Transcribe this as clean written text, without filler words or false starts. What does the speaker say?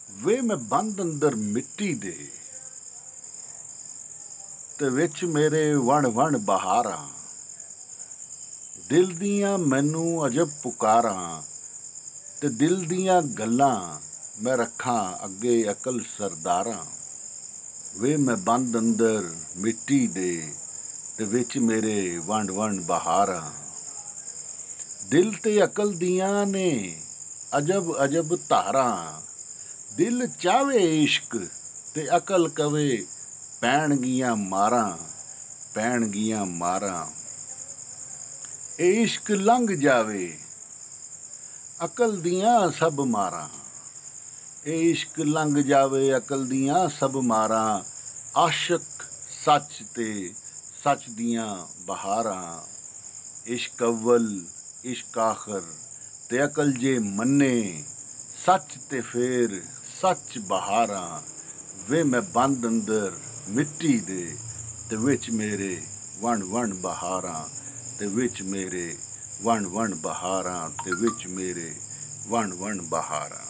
ਵੇ मैं बंद अंदर मिट्टी दे ते विच मेरे वण वण बहारां दिल दियां मैनू अजब पुकारां ते दिल दियां गल्लां मैं रखां अगे अकल सरदारां वे मैं बंद अंदर मिट्टी दे ते विच मेरे वण वण बहारां दिल ते अकल दियां ने अजब अजब धारां दिल चावे इश्क ते अकल कवे पैणगियां मारां ए इश्क लंघ जावे अकल दियां सब मारां ए इश्क लंघ जावे अकल दियां सब मारां आशिक सच ते सच दियां बहारां इश्क अव्वल इश्क आखर ते अकल जे मन्ने सच ते फिर सच बहारां वे मैं बंद अंदर मिट्टी दे ते विच मेरे वण वण बहारां ते विच मेरे वण वण बहारां ते विच मेरे वण वण बहारां।